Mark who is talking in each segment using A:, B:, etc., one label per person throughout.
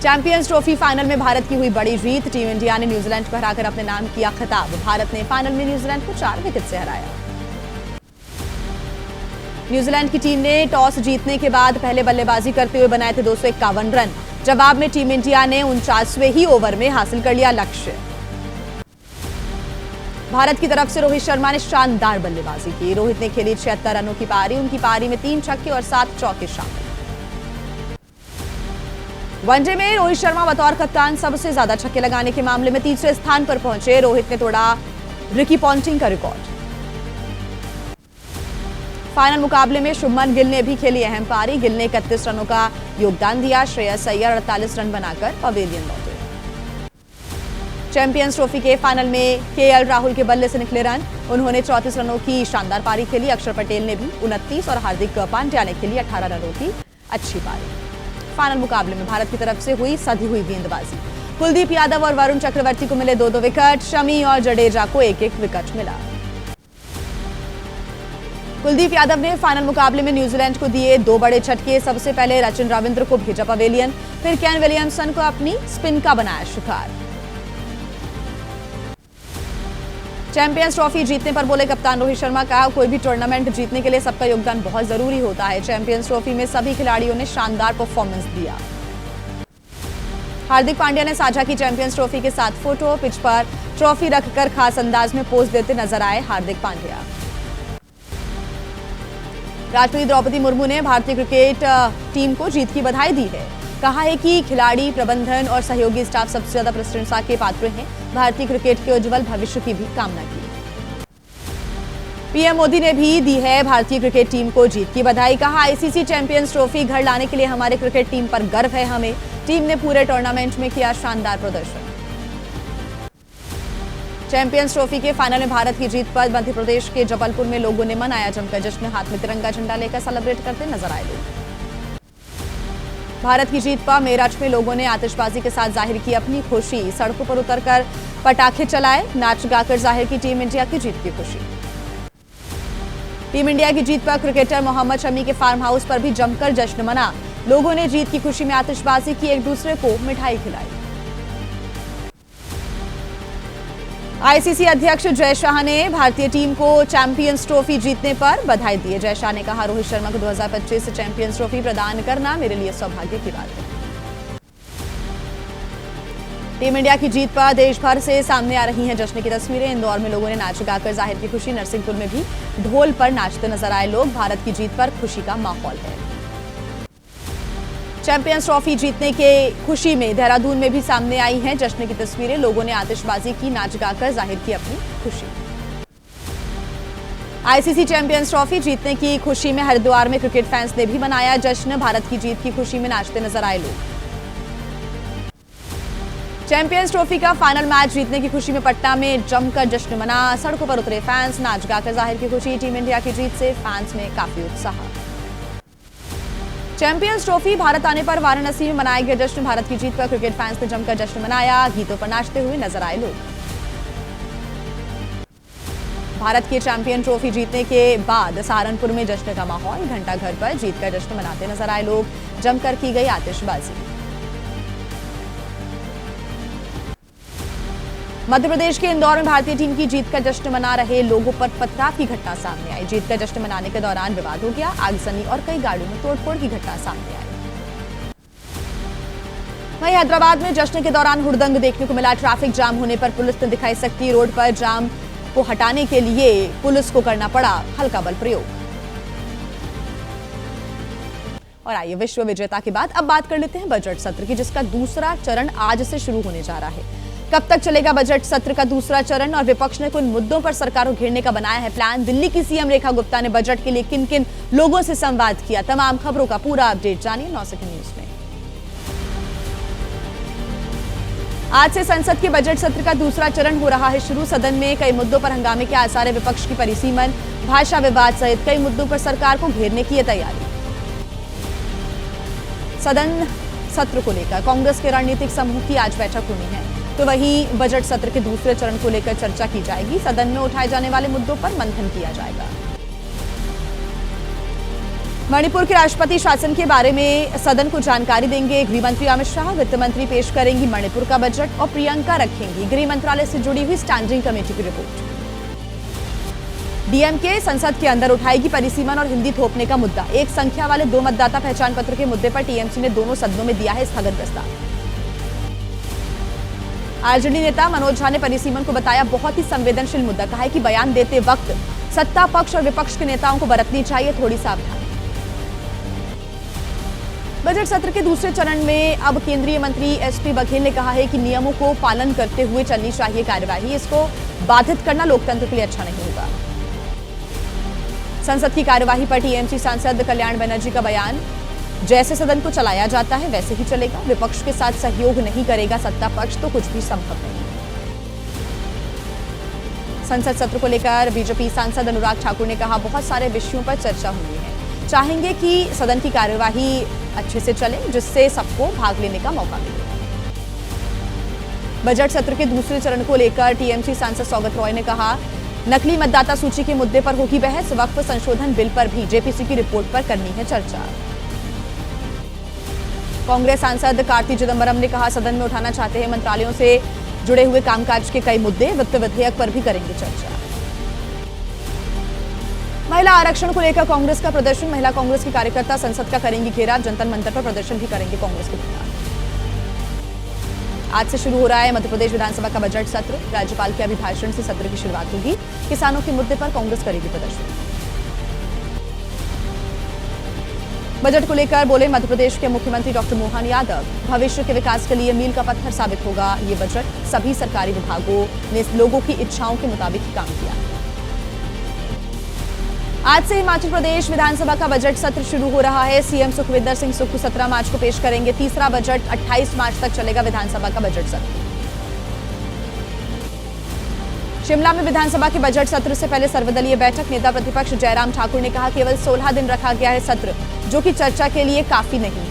A: Champions trophy final में भारत की हुई बड़ी जीत। टीम इंडिया ने न्यूजीलैंड को हराकर अपने नाम किया खिताब। भारत ने फाइनल में न्यूजीलैंड को 4 विकेट से हराया। न्यूजीलैंड की टीम ने टॉस जीतने के बाद पहले बल्लेबाजी करते हुए बनाए थे 251 रन। जवाब में टीम इंडिया ने 49वें ही ओवर में हासिल कर लिया लक्ष्य। भारत की तरफ से रोहित शर्मा ने शानदार बल्लेबाजी की। रोहित ने खेली 76 रनों की पारी। उनकी पारी में 3 छक्के और 7 चौके शामिल। वनडे में रोहित शर्मा बतौर कप्तान सबसे ज्यादा छक्के लगाने के मामले में तीसरे स्थान पर पहुंचे। रोहित ने तोड़ा रिकी पॉन्टिंग का रिकॉर्ड। फाइनल मुकाबले में शुभमन गिल ने भी खेली अहम पारी। गिल ने 31 रनों का योगदान दिया। श्रेयस अय्यर 48 रन बनाकर पवेलियन लौटे। चैंपियंस ट्रॉफी के फाइनल में केएल राहुल के बल्ले से निकले रन। उन्होंने 34 रनों की शानदार पारी खेली। अक्षर पटेल ने भी 29 और हार्दिक पांड्या ने खेली 18 रनों की अच्छी पारी। फाइनल मुकाबले में भारत की तरफ से हुई सधी हुई गेंदबाजी। कुलदीप यादव और वरुण चक्रवर्ती को मिले 2-2 विकेट। शमी और जडेजा को 1-1 विकेट मिला। कुलदीप यादव ने फाइनल मुकाबले में न्यूजीलैंड को दिए 2 बड़े झटके। सबसे पहले सचिन रविंद्र को भेजा पवेलियन, फिर केन विलियमसन को अपनी स्पिन का बनाया शिकार। चैंपियंस ट्रॉफी जीतने पर बोले कप्तान रोहित शर्मा, कहा कोई भी टूर्नामेंट जीतने के लिए सबका योगदान बहुत जरूरी होता है। चैंपियंस ट्रॉफी में सभी खिलाड़ियों ने शानदार परफॉर्मेंस दिया। हार्दिक पांड्या ने साझा की चैंपियंस ट्रॉफी के साथ फोटो। पिच पर ट्रॉफी रखकर खास अंदाज में पोज देते नजर आए हार्दिक पांड्या। राष्ट्रपति द्रौपदी मुर्मू ने भारतीय क्रिकेट टीम को जीत की बधाई दी है। कहा है कि खिलाड़ी, प्रबंधन और सहयोगी स्टाफ सबसे ज्यादा प्रशंसा के पात्र हैं। भारतीय क्रिकेट के उज्जवल भविष्य की भी कामना की। पीएम मोदी ने भी दी है भारतीय क्रिकेट टीम को जीत की बधाई। कहा आईसीसी चैंपियंस ट्रॉफी घर लाने के लिए हमारे क्रिकेट टीम पर गर्व है। हमें टीम ने पूरे टूर्नामेंट में किया शानदार प्रदर्शन। चैंपियंस ट्रॉफी के फाइनल में भारत की जीत पर मध्य प्रदेश के जबलपुर में लोगों ने मनाया जमकर जश्न। हाथ में तिरंगा झंडा लेकर सेलिब्रेट करते नजर आए लोग। भारत की जीत पर मेरठ में लोगों ने आतिशबाजी के साथ जाहिर की अपनी खुशी। सड़कों पर उतरकर पटाखे चलाए, नाच गाकर जाहिर की टीम इंडिया की जीत की खुशी। टीम इंडिया की जीत पर क्रिकेटर मोहम्मद शमी के फार्म हाउस पर भी जमकर जश्न मना। लोगों ने जीत की खुशी में आतिशबाजी की, एक दूसरे को मिठाई खिलाई। आईसीसी अध्यक्ष जय शाह ने भारतीय टीम को चैंपियंस ट्रॉफी जीतने पर बधाई दी। जय शाह ने कहा रोहित शर्मा को 2025 चैंपियंस ट्रॉफी प्रदान करना मेरे लिए सौभाग्य की बात है। टीम इंडिया की जीत पर देश भर से सामने आ रही हैं जश्न की तस्वीरें। इंदौर में लोगों ने नाच गाकर जाहिर की खुशी। नरसिंहपुर में भी ढोल पर नाचते नजर आए लोग। भारत की जीत पर खुशी का माहौल है। चैंपियंस ट्रॉफी जीतने के खुशी में देहरादून में भी सामने आई हैं जश्न की तस्वीरें। लोगों ने आतिशबाजी की, नाच गाकर जाहिर की अपनी खुशी। आईसीसी चैंपियंस ट्रॉफी जीतने की खुशी में हरिद्वार में क्रिकेट फैंस ने भी मनाया जश्न। भारत की जीत की खुशी में नाचते नजर आए लोग। चैंपियंस ट्रॉफी का फाइनल मैच जीतने की खुशी में पटना में जमकर जश्न मना। सड़कों पर उतरे फैंस, नाच गाकर जाहिर की खुशी। टीम इंडिया की जीत से फैंस में काफी उत्साह। चैंपियंस ट्रॉफी भारत आने पर वाराणसी में मनाया गया जश्न। भारत की जीत पर क्रिकेट फैंस ने जमकर जश्न मनाया। गीतों पर नाचते हुए नजर आए लोग। भारत की चैंपियन ट्रॉफी जीतने के बाद सहारनपुर में जश्न का माहौल। घंटा घर पर जीत का जश्न मनाते नजर आए लोग। जमकर की गई आतिशबाजी। मध्य प्रदेश के इंदौर में भारतीय टीम की जीत का जश्न मना रहे लोगों पर पथराव की घटना सामने आई। जीत का जश्न मनाने के दौरान विवाद हो गया। आगजनी और कई गाड़ियों में तोड़फोड़ की घटना सामने आई। वहीं हैदराबाद में जश्न के दौरान हुड़दंग देखने को मिला। ट्रैफिक जाम होने पर पुलिस ने दिखाई सख्ती। रोड पर जाम को हटाने के लिए पुलिस को करना पड़ा हल्का बल प्रयोग। और आइए विश्व विजेता के बाद अब बात कर लेते हैं बजट सत्र की, जिसका दूसरा चरण आज से शुरू होने जा रहा है। कब तक चलेगा बजट सत्र का दूसरा चरण और विपक्ष ने किन मुद्दों पर सरकार को घेरने का बनाया है प्लान। दिल्ली की सीएम रेखा गुप्ता ने बजट के लिए किन किन लोगों से संवाद किया। तमाम खबरों का पूरा अपडेट जानिए 9 सेकंड न्यूज में। आज से संसद के बजट सत्र का दूसरा चरण हो रहा है शुरू। सदन में कई मुद्दों पर हंगामे के आसार है। विपक्ष की परिसीमन, भाषा विवाद सहित कई मुद्दों पर सरकार को घेरने की तैयारी। सदन सत्र को लेकर कांग्रेस के रणनीतिक समूह की आज बैठक होनी है, तो वहीं बजट सत्र के दूसरे चरण को लेकर चर्चा की जाएगी। सदन में उठाए जाने वाले मुद्दों पर मंथन किया जाएगा। मणिपुर के राष्ट्रपति शासन के बारे में सदन को जानकारी देंगे गृह मंत्री अमित शाह। वित्त मंत्री पेश करेंगी मणिपुर का बजट और प्रियंका रखेंगी गृह मंत्रालय से जुड़ी हुई स्टैंडिंग कमेटी की रिपोर्ट। डीएमके संसद के अंदर उठाएगी परिसीमन और हिंदी थोपने का मुद्दा। एक संख्या वाले 2 मतदाता पहचान पत्र के मुद्दे पर टीएमसी ने दोनों सदनों में दिया है स्थगन प्रस्ताव। आरजेडी नेता मनोज झा ने परिसीमन को बताया बहुत ही संवेदनशील मुद्दा। कहा है कि बयान देते वक्त सत्ता पक्ष और विपक्ष के नेताओं को बरतनी चाहिए थोड़ी सावधानी। बजट सत्र के दूसरे चरण में अब केंद्रीय मंत्री एसपी बघेल ने कहा है कि नियमों को पालन करते हुए चलनी चाहिए कार्यवाही। इसको बाधित करना लोकतंत्र के लिए अच्छा नहीं होगा। संसद की कार्यवाही पर टीएमसी सांसद कल्याण बनर्जी का बयान। जैसे सदन को चलाया जाता है वैसे ही चलेगा। विपक्ष के साथ सहयोग नहीं करेगा सत्ता पक्ष तो कुछ भी संभव नहीं। संसद सत्र को लेकर बीजेपी सांसद अनुराग ठाकुर ने कहा बहुत सारे विषयों पर चर्चा हुई है। चाहेंगे कि सदन की कार्यवाही अच्छे से चले जिससे सबको भाग लेने का मौका मिले। बजट सत्र के दूसरे चरण को लेकर टीएमसी सांसद सौगत रॉय ने कहा नकली मतदाता सूची के मुद्दे पर होगी बहस। वक्फ संशोधन बिल पर भी जेपीसी की रिपोर्ट पर करनी है चर्चा। कांग्रेस सांसद कार्ति चिदंबरम ने कहा सदन में उठाना चाहते हैं मंत्रालयों से जुड़े हुए कामकाज के कई मुद्दे। वित्त विधेयक पर भी करेंगे चर्चा। महिला आरक्षण को लेकर कांग्रेस का प्रदर्शन। महिला कांग्रेस के कार्यकर्ता संसद का करेंगी घेराव। जंतर मंतर पर प्रदर्शन भी करेंगे कांग्रेस के खिलाफ। आज से शुरू हो रहा है मध्य प्रदेश विधानसभा का बजट सत्र। राज्यपाल के अभिभाषण से सत्र की शुरुआत होगी। किसानों के मुद्दे पर कांग्रेस करेगी प्रदर्शन। बजट को लेकर बोले मध्य प्रदेश के मुख्यमंत्री डॉक्टर मोहन यादव। भविष्य के विकास के लिए मील का पत्थर साबित होगा ये बजट। सभी सरकारी विभागों ने लोगों की इच्छाओं के मुताबिक ही काम किया। आज से हिमाचल प्रदेश विधानसभा का बजट सत्र शुरू हो रहा है। सीएम सुखविंदर सिंह सुक्खू 17 मार्च को पेश करेंगे तीसरा बजट। 28 मार्च तक चलेगा विधानसभा का बजट सत्र। शिमला में विधानसभा के बजट सत्र से पहले सर्वदलीय बैठक। नेता प्रतिपक्ष जयराम ठाकुर ने कहा केवल 16 दिन रखा गया है सत्र जो कि चर्चा के लिए काफी नहीं है।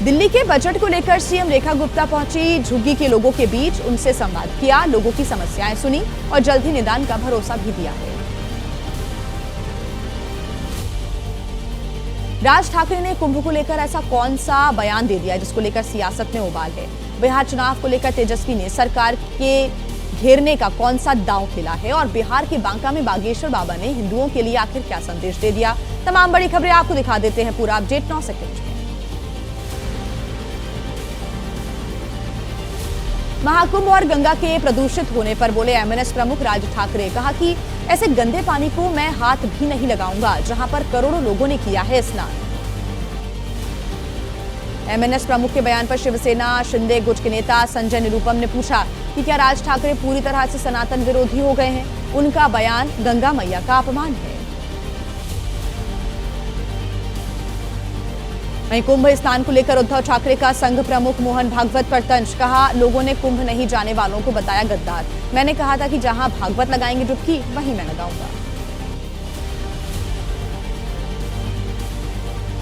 A: दिल्ली के बजट को लेकर सीएम रेखा गुप्ता पहुंची झुग्गी के लोगों के बीच। उनसे संवाद किया, लोगों की समस्याएं सुनी और जल्द ही निदान का भरोसा भी दिया है। राज ठाकरे ने कुंभ को लेकर ऐसा कौन सा बयान दे दिया जिसको लेकर सियासत में उबाल है। बिहार चुनाव को लेकर तेजस्वी ने सरकार के घेरने का कौन सा दांव खेला है और बिहार के बांका में बागेश्वर बाबा ने हिंदुओं के लिए आखिर क्या संदेश दे दिया। तमाम बड़ी खबरें आपको दिखा देते हैं। पूरा अपडेट 9 सेकंड में। महाकुंभ और गंगा के प्रदूषित होने पर बोले एमएनएस प्रमुख राज ठाकरे। कहा कि ऐसे गंदे पानी को मैं हाथ भी नहीं लगाऊंगा जहां पर करोड़ों लोगों ने किया है स्नान। एमएनएस प्रमुख के बयान पर शिवसेना शिंदे गुट के नेता संजय निरुपम ने पूछा कि क्या राज ठाकरे पूरी तरह से सनातन विरोधी हो गए हैं। उनका बयान गंगा मैया का अपमान है। वहीं कुंभ स्नान को लेकर उद्धव ठाकरे का संघ प्रमुख मोहन भागवत पर तंज। कहा लोगों ने कुंभ नहीं जाने वालों को बताया गद्दार। मैंने कहा था कि जहां भागवत लगाएंगे डुबकी वहीं मैं लगाऊंगा।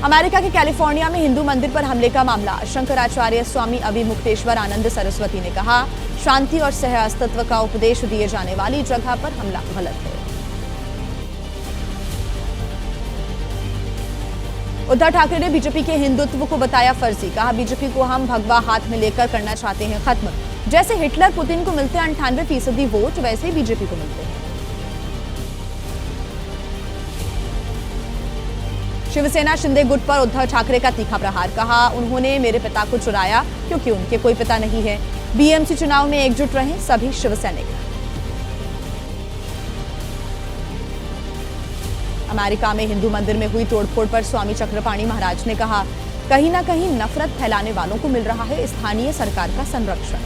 A: अमेरिका के कैलिफोर्निया में हिंदू मंदिर पर हमले का मामला। शंकराचार्य स्वामी अभिमुक्तेश्वर आनंद सरस्वती ने कहा शांति और सह अस्तित्व का उपदेश दिए जाने वाली जगह पर हमला गलत है। उद्धव ठाकरे ने बीजेपी के हिंदुत्व को बताया फर्जी। कहा बीजेपी को हम भगवा हाथ में लेकर करना चाहते हैं खत्म। जैसे हिटलर पुतिन को मिलते हैं 98% वोट वैसे ही बीजेपी को मिलते हैं। शिवसेना शिंदे गुट पर उद्धव ठाकरे का तीखा प्रहार। कहा उन्होंने मेरे पिता को चुराया क्योंकि उनके कोई पिता नहीं है। बीएमसी चुनाव में एकजुट रहे सभी शिवसैनिक। अमेरिका में हिंदू मंदिर में हुई तोड़फोड़ पर स्वामी चक्रपाणी महाराज ने कहा कहीं ना कहीं नफरत फैलाने वालों को मिल रहा है स्थानीय सरकार का संरक्षण।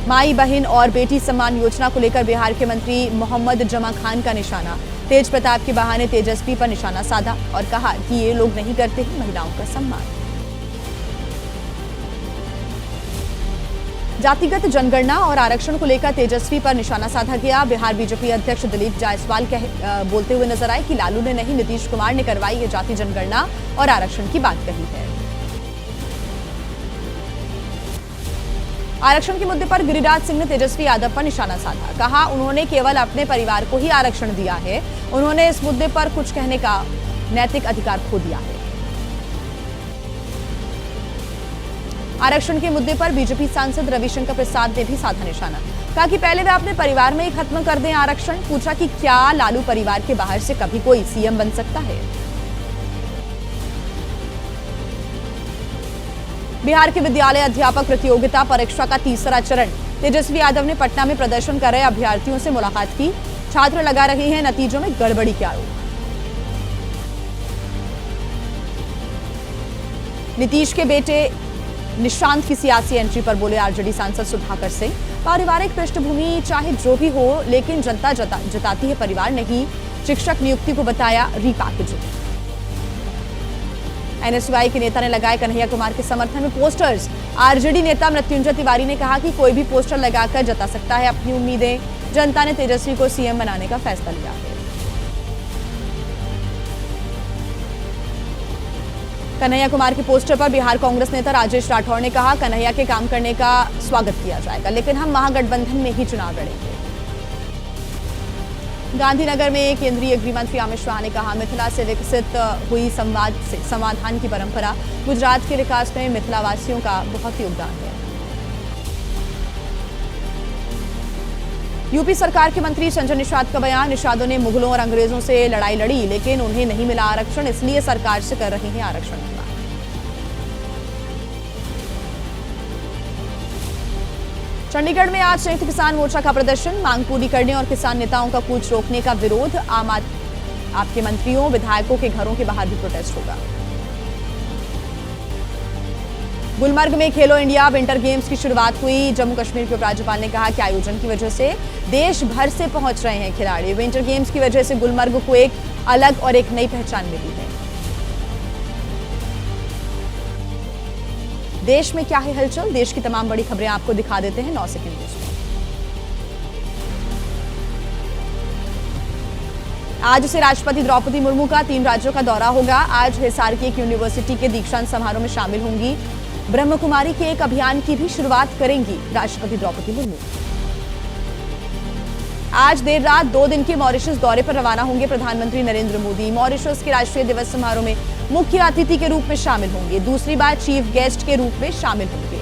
A: माई बहन और बेटी सम्मान योजना को लेकर बिहार के मंत्री मोहम्मद जमा खान का निशाना। तेज प्रताप के बहाने तेजस्वी पर निशाना साधा और कहा कि ये लोग नहीं करते हैं महिलाओं का सम्मान। जातिगत जनगणना और आरक्षण को लेकर तेजस्वी पर निशाना साधा गया। बिहार बीजेपी अध्यक्ष दिलीप जायसवाल बोलते हुए नजर आए कि लालू ने नहीं नीतीश कुमार ने करवाई है जाति जनगणना और आरक्षण की बात कही है। आरक्षण के मुद्दे पर गिरिराज सिंह ने तेजस्वी यादव पर निशाना साधा। कहा, उन्होंने केवल अपने परिवार को ही आरक्षण दिया है, उन्होंने इस मुद्दे पर कुछ कहने का नैतिक अधिकार खो दिया है। आरक्षण के मुद्दे पर बीजेपी सांसद रविशंकर प्रसाद ने भी साधा निशाना। कहा कि पहले वे अपने परिवार में ही खत्म कर दें आरक्षण। पूछा कि क्या लालू परिवार के बाहर से कभी कोई सीएम बन सकता है। बिहार के विद्यालय अध्यापक प्रतियोगिता परीक्षा का तीसरा चरण। तेजस्वी यादव ने पटना में प्रदर्शन कर रहे अभ्यर्थियों से मुलाकात की। छात्र लगा रहे हैं नतीजों में गड़बड़ी के आरोप। नीतीश के बेटे निशांत की सियासी एंट्री पर बोले आरजेडी सांसद सुधाकर सिंह। पारिवारिक पृष्ठभूमि चाहे जो भी हो, लेकिन जनता जताती है परिवार नहीं। शिक्षक नियुक्ति को बताया रीपैकेजिंग। एनएसयूआई के नेता ने लगाए कन्हैया कुमार के समर्थन में पोस्टर्स। आरजेडी नेता मृत्युंजय तिवारी ने कहा कि कोई भी पोस्टर लगाकर जता सकता है अपनी उम्मीदें। जनता ने तेजस्वी को सीएम बनाने का फैसला लिया है। कन्हैया कुमार के पोस्टर पर बिहार कांग्रेस नेता राजेश राठौर ने कहा, कन्हैया के काम करने का स्वागत किया जाएगा, लेकिन हम महागठबंधन में ही चुनाव लड़ेंगे। गांधीनगर में केंद्रीय गृह मंत्री अमित शाह ने कहा, मिथिला से विकसित हुई संवाद से समाधान की परंपरा। गुजरात के विकास में मिथिलावासियों का बहुत योगदान है। यूपी सरकार के मंत्री संजय निषाद का बयान। निषादों ने मुगलों और अंग्रेजों से लड़ाई लड़ी, लेकिन उन्हें नहीं मिला आरक्षण, इसलिए सरकार से कर रहे हैं आरक्षण की मांग। चंडीगढ़ में आज संयुक्त किसान मोर्चा का प्रदर्शन। मांग पूरी करने और किसान नेताओं का कूच रोकने का विरोध। आपके मंत्रियों विधायकों के घरों के बाहर भी प्रोटेस्ट होगा। गुलमर्ग में खेलो इंडिया विंटर गेम्स की शुरुआत हुई। जम्मू कश्मीर के उपराज्यपाल ने कहा कि आयोजन की वजह से देश भर से पहुंच रहे हैं खिलाड़ी। विंटर गेम्स की वजह से गुलमर्ग को एक अलग और एक नई पहचान मिली है। देश में क्या है हलचल, देश की तमाम बड़ी खबरें आपको दिखा देते हैं 9 सेकंड न्यूज में। आज से राष्ट्रपति द्रौपदी मुर्मू का 3 राज्यों का दौरा होगा। आज हिसार की एक यूनिवर्सिटी के दीक्षांत समारोह में शामिल होंगी। ब्रह्म कुमारी के एक अभियान की भी शुरुआत करेंगी राष्ट्रपति द्रौपदी मुर्मू। आज देर रात 2 दिन के मॉरिशस दौरे पर रवाना होंगे प्रधानमंत्री नरेंद्र मोदी। मॉरिशस के राष्ट्रीय दिवस समारोह में मुख्य अतिथि के रूप में शामिल होंगे। दूसरी बार चीफ गेस्ट के रूप में शामिल होंगे।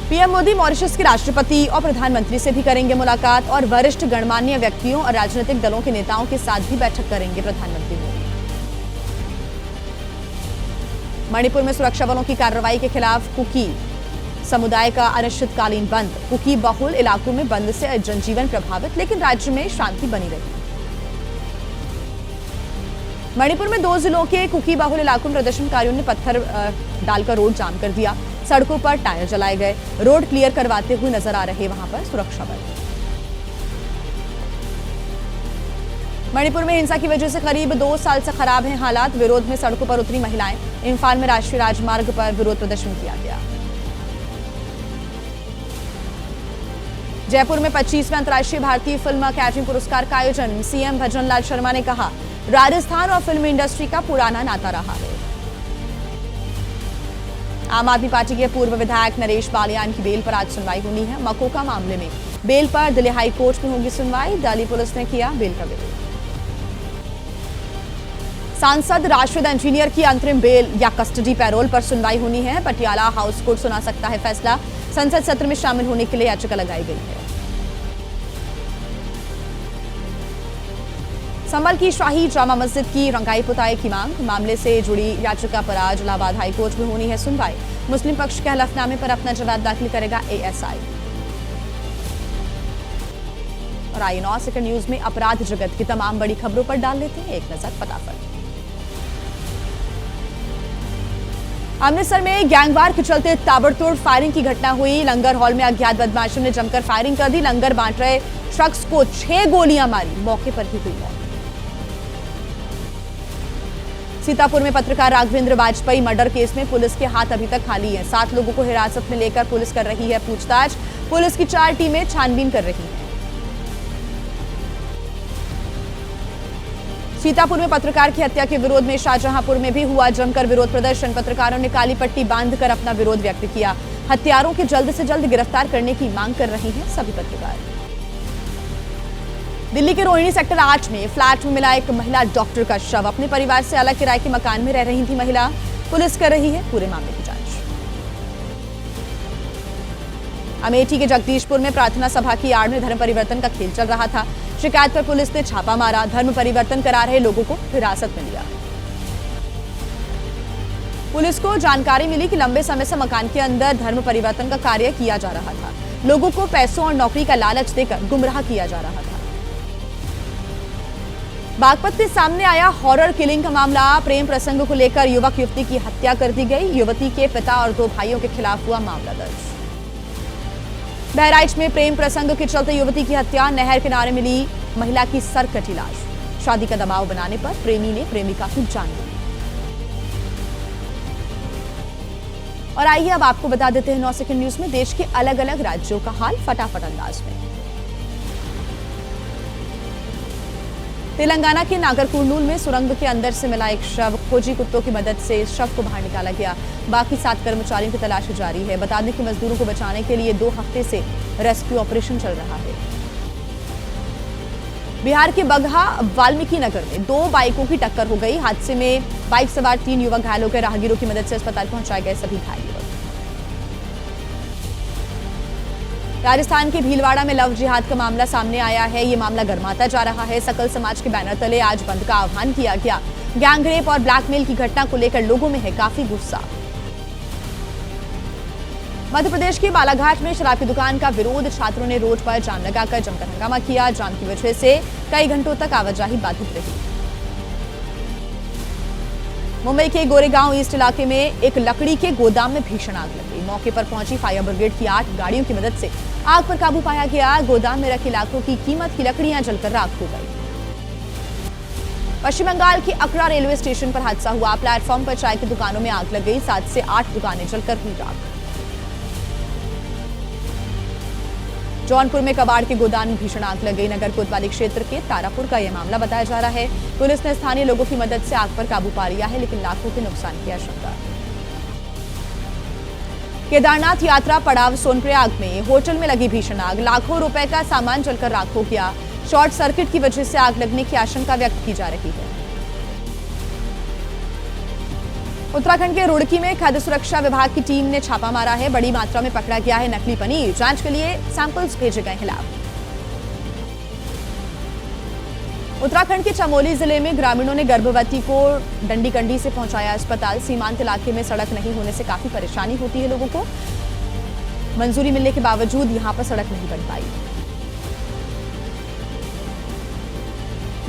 A: पीएम मोदी मॉरिशस के राष्ट्रपति और प्रधानमंत्री से भी करेंगे मुलाकात और वरिष्ठ गणमान्य व्यक्तियों और राजनीतिक दलों के नेताओं के साथ भी बैठक करेंगे प्रधानमंत्री मोदी। मणिपुर में सुरक्षा बलों की कार्रवाई के खिलाफ कुकी समुदाय का अनिश्चितकालीन बंद। कुकी बहुल इलाकों में बंद से जनजीवन प्रभावित, लेकिन राज्य में शांति बनी रही। मणिपुर में 2 जिलों के कुकी बहुल इलाकों में प्रदर्शनकारियों ने पत्थर डालकर रोड जाम कर दिया। सड़कों पर टायर जलाए गए। रोड क्लियर करवाते हुए नजर आ रहे वहां पर सुरक्षा बल। मणिपुर में हिंसा की वजह से करीब 2 साल से खराब हैं हालात। विरोध में सड़कों पर उतरी महिलाएं। इम्फाल में राष्ट्रीय राजमार्ग पर विरोध प्रदर्शन किया गया। जयपुर में 25वें अंतर्राष्ट्रीय भारतीय फिल्म अकादमी पुरस्कार का आयोजन। सीएम भजन लाल शर्मा ने कहा, राजस्थान और फिल्म इंडस्ट्री का पुराना नाता रहा है। आम आदमी पार्टी के पूर्व विधायक नरेश बालियान की बेल पर आज सुनवाई होनी है। मकोका मामले में बेल पर दिल्ली हाई कोर्ट में होगी सुनवाई। दिल्ली पुलिस ने किया बेल का विरोध। सांसद राशिद इंजीनियर की अंतरिम बेल या कस्टडी पैरोल पर सुनवाई होनी है। पटियाला हाउस कोर्ट सुना सकता है फैसला। संसद सत्र में शामिल होने के लिए याचिका लगाई गई है। संभल की शाही जामा मस्जिद की रंगाई पुताई की मांग। मामले से जुड़ी याचिका पर आज इलाहाबाद हाईकोर्ट में होनी है सुनवाई। मुस्लिम पक्ष के हलफनामे पर अपना जवाब दाखिल करेगा एएसआई। और आइए 9 सेकंड न्यूज में अपराध जगत की तमाम बड़ी खबरों पर डाल लेते हैं एक नजर फटाफट। अमृतसर में गैंगवार के चलते ताबड़तोड़ फायरिंग की घटना हुई। लंगर हॉल में अज्ञात बदमाशों ने जमकर फायरिंग कर दी। लंगर बांट रहे शख्स को 6 गोलियां मारी। मौके पर ही हुई मौत। सीतापुर में पत्रकार राघवेंद्र वाजपेयी मर्डर केस में पुलिस के हाथ अभी तक खाली हैं। 7 लोगों को हिरासत में लेकर पुलिस कर रही है पूछताछ। पुलिस की 4 टीमें छानबीन कर रही हैं। सीतापुर में पत्रकार की हत्या के विरोध में शाहजहांपुर में भी हुआ जमकर विरोध प्रदर्शन। पत्रकारों ने काली पट्टी बांधकर अपना विरोध व्यक्त किया। हत्यारों के जल्द से जल्द गिरफ्तार करने की मांग कर रहे हैं सभी पत्रकार। दिल्ली के रोहिणी सेक्टर 8 में फ्लैट में मिला एक महिला डॉक्टर का शव। अपने परिवार से अलग किराए के मकान में रह रही थी महिला। पुलिस कर रही है पूरे मामले की जांच। अमेठी के जगदीशपुर में प्रार्थना सभा की आड़ में धर्म परिवर्तन का खेल चल रहा था। शिकायत पर पुलिस ने छापा मारा। धर्म परिवर्तन करा रहे लोगों को हिरासत में लिया। पुलिस को जानकारी मिली कि लंबे समय से मकान के अंदर धर्म परिवर्तन का कार्य किया जा रहा था। लोगों को पैसों और नौकरी का लालच देकर गुमराह किया जा रहा था। बागपत से सामने आया हॉरर किलिंग का मामला। प्रेम प्रसंग को लेकर युवक युवती की हत्या कर दी गई। युवती के पिता और 2 भाइयों के खिलाफ हुआ मामला दर्ज। बहराइच में प्रेम प्रसंग के चलते युवती की हत्या। नहर किनारे मिली महिला की सर कटी लाश। शादी का दबाव बनाने पर प्रेमी ने प्रेमिका की जान ली। और आइए अब आपको बता देते हैं 9 सेकंड न्यूज में देश के अलग अलग राज्यों का हाल फटाफट अंदाज में। तेलंगाना के नागरकुर्नूल में सुरंग के अंदर से मिला एक शव। खोजी कुत्तों की मदद से इस शव को बाहर निकाला गया। बाकी 7 कर्मचारियों की तलाश जारी है। बता दें कि मजदूरों को बचाने के लिए 2 हफ्ते से रेस्क्यू ऑपरेशन चल रहा है। बिहार के बगहा वाल्मीकि नगर में 2 बाइकों की टक्कर हो गई। हादसे में बाइक सवार 3 युवक घायल हो गए। राहगीरों की मदद से अस्पताल पहुंचाए गए सभी घायल युवक। राजस्थान के भीलवाड़ा में लव जिहाद का मामला सामने आया है। ये मामला गर्माता जा रहा है। सकल समाज के बैनर तले आज बंद का आह्वान किया गया। गैंगरेप और ब्लैकमेल की घटना को लेकर लोगों में है काफी गुस्सा। मध्य प्रदेश के बालाघाट में शराब की दुकान का विरोध। छात्रों ने रोड पर जाम लगाकर जमकर हंगामा किया। जाम की वजह से कई घंटों तक आवाजाही बाधित रही। मुंबई के गोरेगांव ईस्ट इलाके में एक लकड़ी के गोदाम में भीषण आग लग गई। मौके पर पहुंची फायर ब्रिगेड की 8 गाड़ियों की मदद से आग पर काबू पाया गया। गोदाम में रखे लाखों की कीमत की लकड़ियां जलकर राख हो गई। पश्चिम बंगाल के अकरा रेलवे स्टेशन पर हादसा हुआ। प्लेटफॉर्म पर चाय की दुकानों में आग लग गई। 7 से 8 दुकानें जलकर हुई राख। जौनपुर में कबाड़ के गोदाम में भीषण आग लग गई। नगर कोतवाली क्षेत्र के तारापुर का यह मामला बताया जा रहा है। पुलिस ने स्थानीय लोगों की मदद से आग पर काबू पा लिया है, लेकिन लाखों के नुकसान की आशंका। केदारनाथ यात्रा पड़ाव सोनप्रयाग में होटल में लगी भीषण आग। लाखों रुपए का सामान जलकर राख हो गया। शॉर्ट सर्किट की वजह से आग लगने की आशंका व्यक्त की जा रही है। उत्तराखंड के रुड़की में खाद्य सुरक्षा विभाग की टीम ने छापा मारा है। बड़ी मात्रा में पकड़ा गया है नकली पनीर। जांच के लिए सैंपल्स भेजे गए हैं लैब। उत्तराखंड के चमोली जिले में ग्रामीणों ने गर्भवती को डंडीकंडी से पहुंचाया अस्पताल। सीमांत इलाके में सड़क नहीं होने से काफी परेशानी होती है लोगों को। मंजूरी मिलने के बावजूद यहां पर सड़क नहीं बन पाई।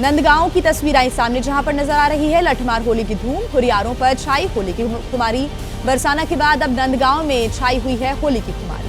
A: नंदगांव की तस्वीर आई सामने, जहां पर नजर आ रही है लठमार होली की धूम। हुरियारों पर छाई होली की खुमारी। बरसाना के बाद अब नंदगांव में छाई हुई है होली की खुमारी।